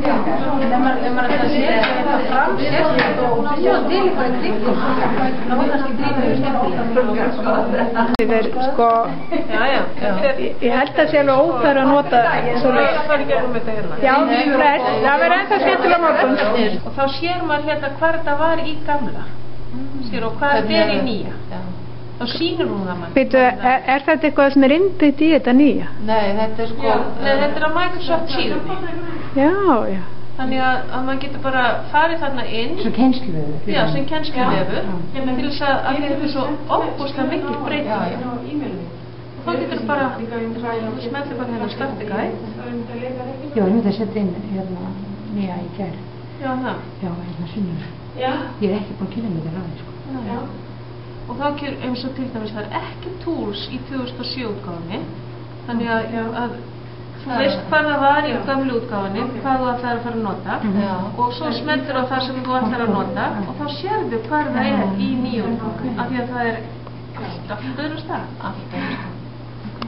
Ef maður ætlar að setja þetta fram sérstætt og sjá til í bara kringum, þá var kannski grímið skemmtilega. Ég held að sé alveg óþarf að nota svoleiðis. Það fara í gegnum þetta hérna. Já, flest. Það verður ennþá skemmtilega morgun. Og þá sér maður hérna hvað þetta var í gamla. Sér og hvað þetta er í nýja. Þá sýnir hún það mann. Býtu, er þetta eitthvað sem er innbyggt í þetta nýja? Nei, þetta er sko... Nei, þetta er á Microsoft síðunni. Já. Þannig að maður getur bara farið þarna inn. Sem kennsluveður. Já, sem kennsluveður. Til þess að þetta er svo ofboðslega mikil breyting. Og þá getur bara, smellir bara hérna starti gæt. Já, ég myndi að setja inn hérna nýja í gær. Já, það. Já, hérna sunnur. Já. Ég ekki búin að kynna mig þetta ræði, sko. Já. Og þá eins og til dæmis það er ekki tools í 2007 útgáfunni. Þannig að þú veist hvað það var í gamlu útgáfunni, hvað þú ætlar að fara að nota. Og svo smellir á það sem þú ætlar að nota og þá sérðu hvað það er í nýju útgáfunni. Af því að það er allt öðru stað.